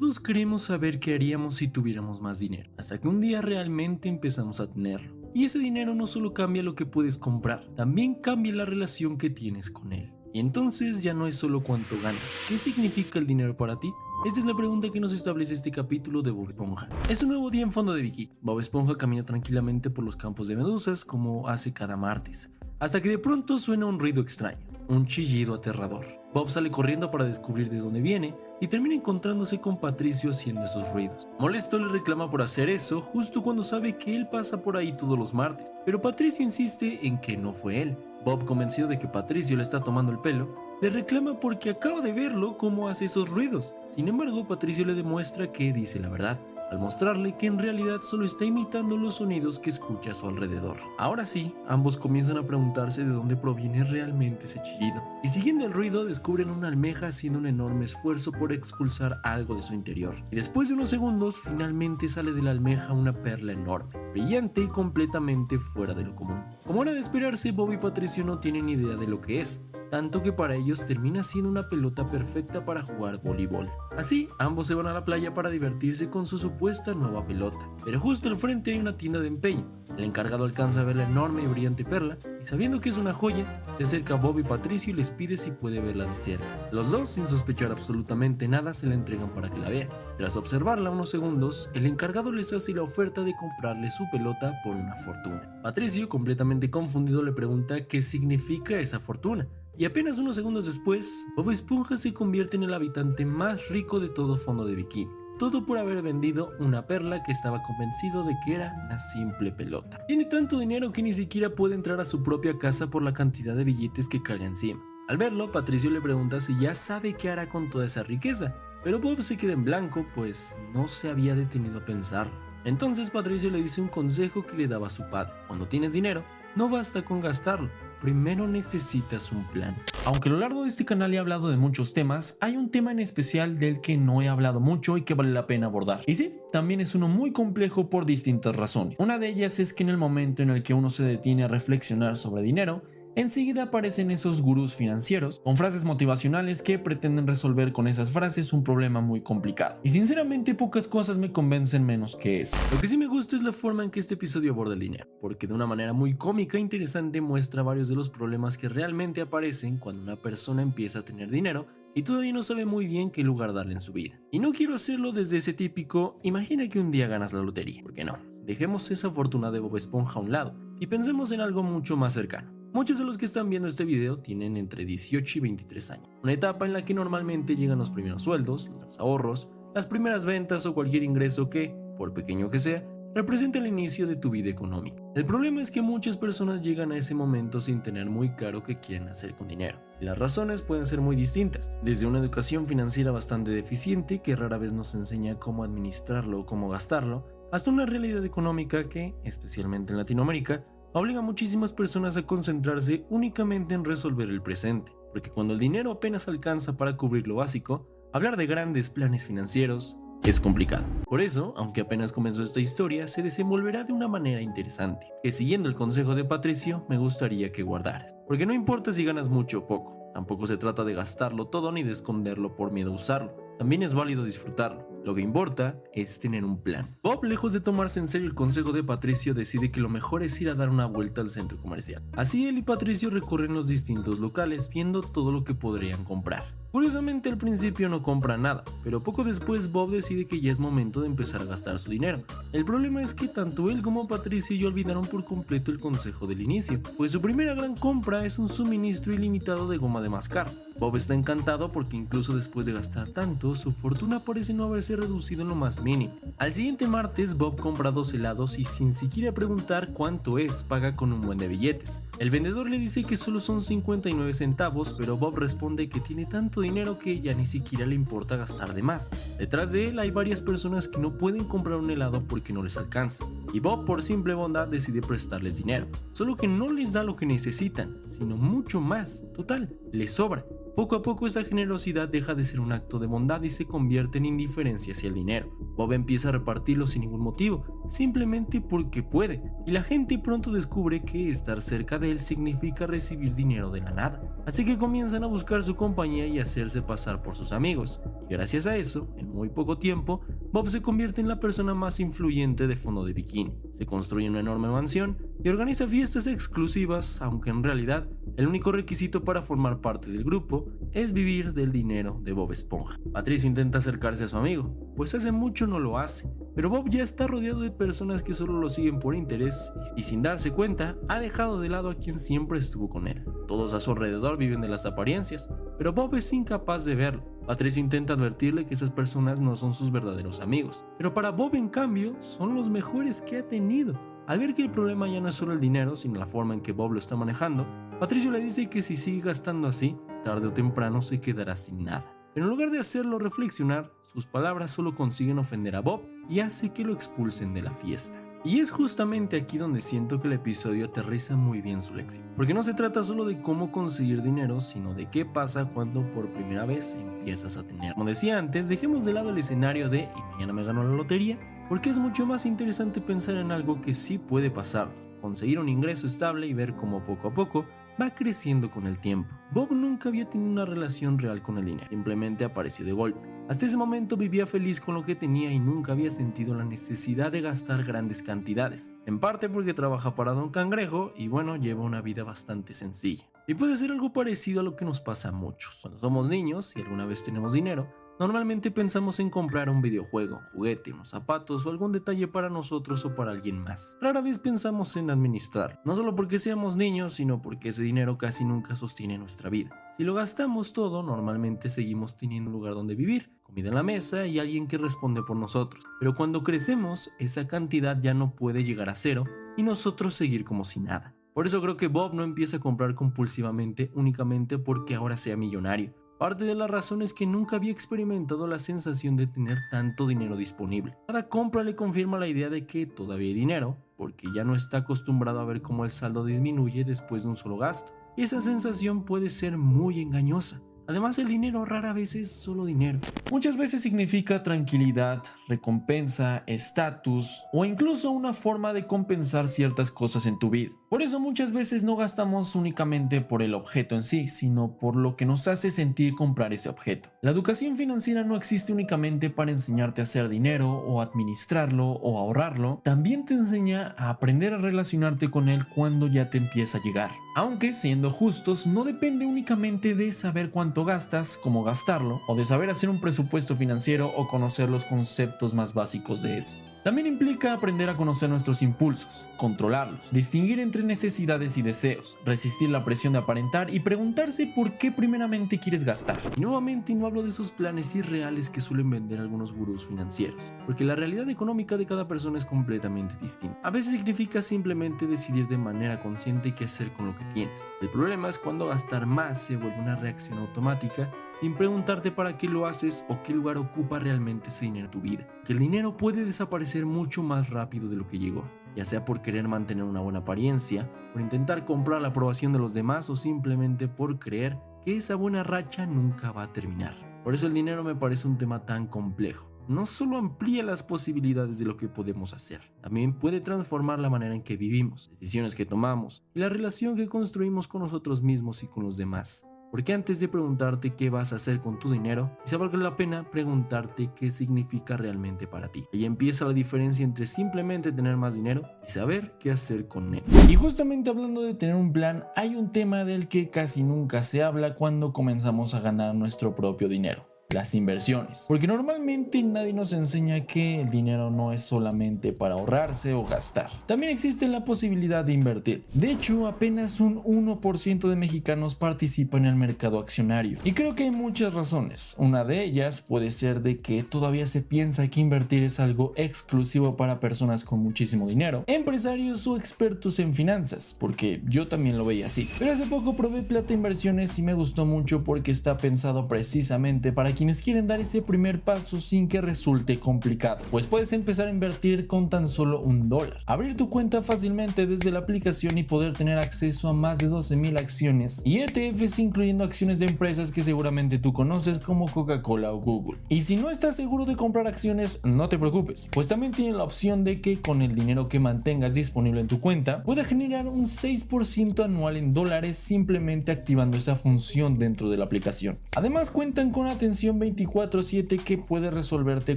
Todos queremos saber qué haríamos si tuviéramos más dinero, hasta que un día realmente empezamos a tenerlo. Y ese dinero no solo cambia lo que puedes comprar, también cambia la relación que tienes con él. Y entonces ya no es solo cuánto ganas. ¿Qué significa el dinero para ti? Esta es la pregunta que nos establece este capítulo de Bob Esponja. Es un nuevo día en Fondo de Bikini. Bob Esponja camina tranquilamente por los campos de medusas como hace cada martes, hasta que de pronto suena un ruido extraño, un chillido aterrador. Bob sale corriendo para descubrir de dónde viene y termina encontrándose con Patricio haciendo esos ruidos. Molesto le reclama por hacer eso justo cuando sabe que él pasa por ahí todos los martes, pero Patricio insiste en que no fue él. Bob, convencido de que Patricio le está tomando el pelo, le reclama porque acaba de verlo cómo hace esos ruidos. Sin embargo, Patricio le demuestra que dice la verdad, al mostrarle que en realidad solo está imitando los sonidos que escucha a su alrededor. Ahora sí, ambos comienzan a preguntarse de dónde proviene realmente ese chillido. Y siguiendo el ruido descubren una almeja haciendo un enorme esfuerzo por expulsar algo de su interior. Y después de unos segundos, finalmente sale de la almeja una perla enorme, brillante y completamente fuera de lo común. Como era de esperarse, Bob y Patricio no tienen idea de lo que es, tanto que para ellos termina siendo una pelota perfecta para jugar voleibol. Así, ambos se van a la playa para divertirse con su supuesta nueva pelota, pero justo al frente hay una tienda de empeño. El encargado alcanza a ver la enorme y brillante perla, y sabiendo que es una joya, se acerca a Bob y Patricio y les pide si puede verla de cerca. Los dos, sin sospechar absolutamente nada, se la entregan para que la vean. Tras observarla unos segundos, el encargado les hace la oferta de comprarle su pelota por una fortuna. Patricio, completamente confundido, le pregunta qué significa esa fortuna. Y apenas unos segundos después, Bob Esponja se convierte en el habitante más rico de todo Fondo de Bikini. Todo por haber vendido una perla que estaba convencido de que era una simple pelota. Tiene tanto dinero que ni siquiera puede entrar a su propia casa por la cantidad de billetes que carga encima. Al verlo, Patricio le pregunta si ya sabe qué hará con toda esa riqueza, pero Bob se queda en blanco, pues no se había detenido a pensarlo. Entonces Patricio le dice un consejo que le daba a su padre: cuando tienes dinero, no basta con gastarlo, primero necesitas un plan. Aunque a lo largo de este canal he hablado de muchos temas, hay un tema en especial del que no he hablado mucho y que vale la pena abordar. Y sí, también es uno muy complejo por distintas razones. Una de ellas es que en el momento en el que uno se detiene a reflexionar sobre dinero, enseguida aparecen esos gurús financieros con frases motivacionales que pretenden resolver con esas frases un problema muy complicado. Y sinceramente pocas cosas me convencen menos que eso. Lo que sí me gusta es la forma en que este episodio aborda el dinero, porque de una manera muy cómica e interesante muestra varios de los problemas que realmente aparecen cuando una persona empieza a tener dinero y todavía no sabe muy bien qué lugar darle en su vida. Y no quiero hacerlo desde ese típico imagina que un día ganas la lotería, porque no. Dejemos esa fortuna de Bob Esponja a un lado y pensemos en algo mucho más cercano. Muchos de los que están viendo este video tienen entre 18 y 23 años, una etapa en la que normalmente llegan los primeros sueldos, los ahorros, las primeras ventas o cualquier ingreso que, por pequeño que sea, representa el inicio de tu vida económica. El problema es que muchas personas llegan a ese momento sin tener muy claro qué quieren hacer con dinero. Y las razones pueden ser muy distintas, desde una educación financiera bastante deficiente que rara vez nos enseña cómo administrarlo o cómo gastarlo, hasta una realidad económica que, especialmente en Latinoamérica, obliga a muchísimas personas a concentrarse únicamente en resolver el presente, porque cuando el dinero apenas alcanza para cubrir lo básico, hablar de grandes planes financieros es complicado. Por eso, aunque apenas comenzó esta historia, se desenvolverá de una manera interesante, que siguiendo el consejo de Patricio, me gustaría que guardaras. Porque no importa si ganas mucho o poco, tampoco se trata de gastarlo todo ni de esconderlo por miedo a usarlo. También es válido disfrutarlo. Lo que importa es tener un plan. Bob, lejos de tomarse en serio el consejo de Patricio, decide que lo mejor es ir a dar una vuelta al centro comercial. Así él y Patricio recorren los distintos locales viendo todo lo que podrían comprar. Curiosamente al principio no compra nada, pero poco después Bob decide que ya es momento de empezar a gastar su dinero. El problema es que tanto él como Patricio ya olvidaron por completo el consejo del inicio, pues su primera gran compra es un suministro ilimitado de goma de mascar. Bob está encantado porque incluso después de gastar tanto, su fortuna parece no haberse reducido en lo más mínimo. Al siguiente martes, Bob compra 2 helados y sin siquiera preguntar cuánto es, paga con un buen de billetes. El vendedor le dice que solo son 59 centavos, pero Bob responde que tiene tanto dinero que ya ni siquiera le importa gastar de más. Detrás de él hay varias personas que no pueden comprar un helado porque no les alcanza, y Bob por simple bondad decide prestarles dinero, solo que no les da lo que necesitan, sino mucho más. Total, les sobra. Poco a poco esa generosidad deja de ser un acto de bondad y se convierte en indiferencia hacia el dinero. Bob empieza a repartirlo sin ningún motivo, simplemente porque puede, y la gente pronto descubre que estar cerca de él significa recibir dinero de la nada. Así que comienzan a buscar su compañía y hacerse pasar por sus amigos, y gracias a eso, en muy poco tiempo, Bob se convierte en la persona más influyente de Fondo de Bikini. Se construye una enorme mansión y organiza fiestas exclusivas, aunque en realidad el único requisito para formar parte del grupo es vivir del dinero de Bob Esponja. Patricio intenta acercarse a su amigo, pues hace mucho no lo hace, pero Bob ya está rodeado de personas que solo lo siguen por interés y sin darse cuenta ha dejado de lado a quien siempre estuvo con él. Todos a su alrededor viven de las apariencias, pero Bob es incapaz de verlo. Patricio intenta advertirle que esas personas no son sus verdaderos amigos, pero para Bob en cambio son los mejores que ha tenido. Al ver que el problema ya no es solo el dinero, sino la forma en que Bob lo está manejando, Patricio le dice que si sigue gastando así, tarde o temprano se quedará sin nada. Pero en lugar de hacerlo reflexionar, sus palabras solo consiguen ofender a Bob y hace que lo expulsen de la fiesta. Y es justamente aquí donde siento que el episodio aterriza muy bien su lección. Porque no se trata solo de cómo conseguir dinero, sino de qué pasa cuando por primera vez empiezas a tener. Como decía antes, dejemos de lado el escenario de "y mañana me gano la lotería", porque es mucho más interesante pensar en algo que sí puede pasar, conseguir un ingreso estable y ver cómo poco a poco va creciendo con el tiempo. Bob nunca había tenido una relación real con el dinero, simplemente apareció de golpe. Hasta ese momento vivía feliz con lo que tenía y nunca había sentido la necesidad de gastar grandes cantidades, en parte porque trabaja para Don Cangrejo y bueno, lleva una vida bastante sencilla. Y puede ser algo parecido a lo que nos pasa a muchos. Cuando somos niños y alguna vez tenemos dinero, normalmente pensamos en comprar un videojuego, un juguete, unos zapatos o algún detalle para nosotros o para alguien más. Rara vez pensamos en administrar, no solo porque seamos niños, sino porque ese dinero casi nunca sostiene nuestra vida. Si lo gastamos todo, normalmente seguimos teniendo un lugar donde vivir, comida en la mesa y alguien que responde por nosotros. Pero cuando crecemos, esa cantidad ya no puede llegar a cero y nosotros seguir como si nada. Por eso creo que Bob no empieza a comprar compulsivamente únicamente porque ahora sea millonario. Parte de la razón es que nunca había experimentado la sensación de tener tanto dinero disponible. Cada compra le confirma la idea de que todavía hay dinero, porque ya no está acostumbrado a ver cómo el saldo disminuye después de un solo gasto. Y esa sensación puede ser muy engañosa. Además, el dinero rara vez es solo dinero. Muchas veces significa tranquilidad, recompensa, estatus o incluso una forma de compensar ciertas cosas en tu vida. Por eso muchas veces no gastamos únicamente por el objeto en sí, sino por lo que nos hace sentir comprar ese objeto. La educación financiera no existe únicamente para enseñarte a hacer dinero o administrarlo o ahorrarlo, también te enseña a aprender a relacionarte con él cuando ya te empieza a llegar. Aunque, siendo justos, no depende únicamente de saber cuánto gastas, cómo gastarlo, o de saber hacer un presupuesto financiero o conocer los conceptos más básicos de eso. También implica aprender a conocer nuestros impulsos, controlarlos, distinguir entre necesidades y deseos, resistir la presión de aparentar y preguntarse por qué primeramente quieres gastar. Y nuevamente no hablo de esos planes irreales que suelen vender algunos gurús financieros, porque la realidad económica de cada persona es completamente distinta. A veces significa simplemente decidir de manera consciente qué hacer con lo que tienes. El problema es cuando gastar más se vuelve una reacción automática sin preguntarte para qué lo haces o qué lugar ocupa realmente ese dinero en tu vida. Que el dinero puede desaparecer mucho más rápido de lo que llegó, ya sea por querer mantener una buena apariencia, por intentar comprar la aprobación de los demás o simplemente por creer que esa buena racha nunca va a terminar. Por eso el dinero me parece un tema tan complejo. No solo amplía las posibilidades de lo que podemos hacer, también puede transformar la manera en que vivimos, decisiones que tomamos y la relación que construimos con nosotros mismos y con los demás. Porque antes de preguntarte qué vas a hacer con tu dinero, quizá valga la pena preguntarte qué significa realmente para ti. Ahí empieza la diferencia entre simplemente tener más dinero y saber qué hacer con él. Y justamente hablando de tener un plan, hay un tema del que casi nunca se habla cuando comenzamos a ganar nuestro propio dinero: las inversiones. Porque normalmente nadie nos enseña que el dinero no es solamente para ahorrarse o gastar. También existe la posibilidad de invertir. De hecho, apenas un 1% de mexicanos participa en el mercado accionario. Y creo que hay muchas razones. Una de ellas puede ser de que todavía se piensa que invertir es algo exclusivo para personas con muchísimo dinero, empresarios o expertos en finanzas, porque yo también lo veía así. Pero hace poco probé Plata Inversiones y me gustó mucho porque está pensado precisamente para quien quienes quieren dar ese primer paso sin que resulte complicado, pues puedes empezar a invertir con tan solo $1, abrir tu cuenta fácilmente desde la aplicación y poder tener acceso a más de 12,000 acciones y ETFs, incluyendo acciones de empresas que seguramente tú conoces como Coca-Cola o Google. Y si no estás seguro de comprar acciones, no te preocupes, pues también tiene la opción de que con el dinero que mantengas disponible en tu cuenta pueda generar un 6% anual en dólares simplemente activando esa función dentro de la aplicación. Además cuentan con atención 24/7 que puede resolverte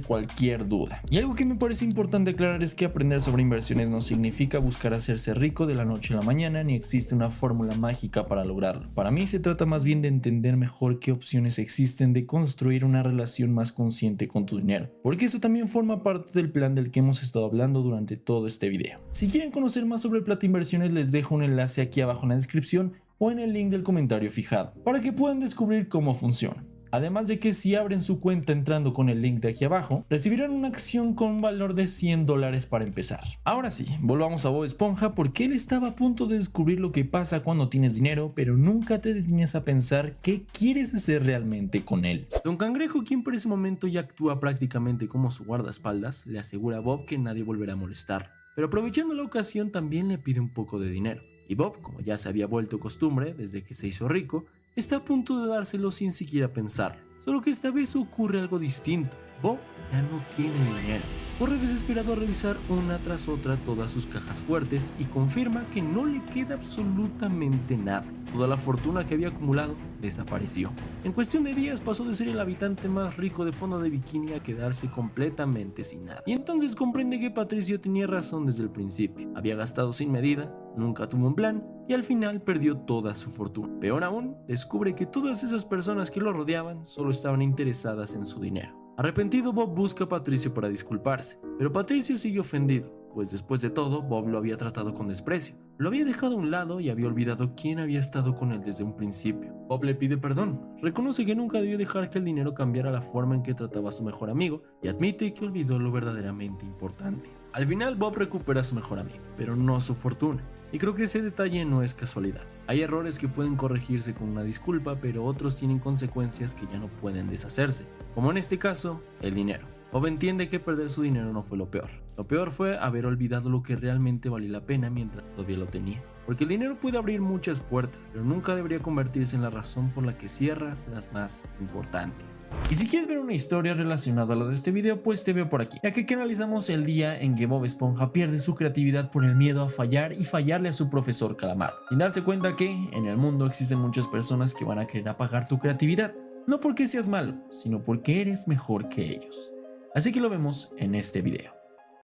cualquier duda. Y algo que me parece importante aclarar es que aprender sobre inversiones no significa buscar hacerse rico de la noche a la mañana, ni existe una fórmula mágica para lograrlo. Para mí se trata más bien de entender mejor qué opciones existen de construir una relación más consciente con tu dinero, porque eso también forma parte del plan del que hemos estado hablando durante todo este video. Si quieren conocer más sobre Plata Inversiones, les dejo un enlace aquí abajo en la descripción o en el link del comentario fijado, para que puedan descubrir cómo funciona. Además de que si abren su cuenta entrando con el link de aquí abajo, recibirán una acción con un valor de $100 para empezar. Ahora sí, volvamos a Bob Esponja, porque él estaba a punto de descubrir lo que pasa cuando tienes dinero, pero nunca te detienes a pensar qué quieres hacer realmente con él. Don Cangrejo, quien por ese momento ya actúa prácticamente como su guardaespaldas, le asegura a Bob que nadie volverá a molestarlo, pero aprovechando la ocasión también le pide un poco de dinero. Y Bob, como ya se había vuelto costumbre desde que se hizo rico, está a punto de dárselo sin siquiera pensarlo. Solo que esta vez ocurre algo distinto. Bob ya no tiene dinero. Corre desesperado a revisar una tras otra todas sus cajas fuertes y confirma que no le queda absolutamente nada. Toda la fortuna que había acumulado desapareció. En cuestión de días pasó de ser el habitante más rico de fondo de bikini a quedarse completamente sin nada. Y entonces comprende que Patricio tenía razón desde el principio. Había gastado sin medida, nunca tuvo un plan y al final perdió toda su fortuna. Peor aún, descubre que todas esas personas que lo rodeaban solo estaban interesadas en su dinero. Arrepentido, Bob busca a Patricio para disculparse, pero Patricio sigue ofendido, pues después de todo, Bob lo había tratado con desprecio. Lo había dejado a un lado y había olvidado quién había estado con él desde un principio. Bob le pide perdón, reconoce que nunca debió dejar que el dinero cambiara la forma en que trataba a su mejor amigo y admite que olvidó lo verdaderamente importante. Al final, Bob recupera a su mejor amigo, pero no su fortuna. Y creo que ese detalle no es casualidad. Hay errores que pueden corregirse con una disculpa, pero otros tienen consecuencias que ya no pueden deshacerse, como en este caso, el dinero. Bob entiende que perder su dinero no fue lo peor. Lo peor fue haber olvidado lo que realmente valía la pena mientras todavía lo tenía. Porque el dinero puede abrir muchas puertas, pero nunca debería convertirse en la razón por la que cierras las más importantes. Y si quieres ver una historia relacionada a la de este video, pues te veo por aquí, ya que aquí analizamos el día en que Bob Esponja pierde su creatividad por el miedo a fallar y fallarle a su profesor Calamardo, sin darse cuenta que en el mundo existen muchas personas que van a querer apagar tu creatividad, no porque seas malo, sino porque eres mejor que ellos. Así que lo vemos en este video.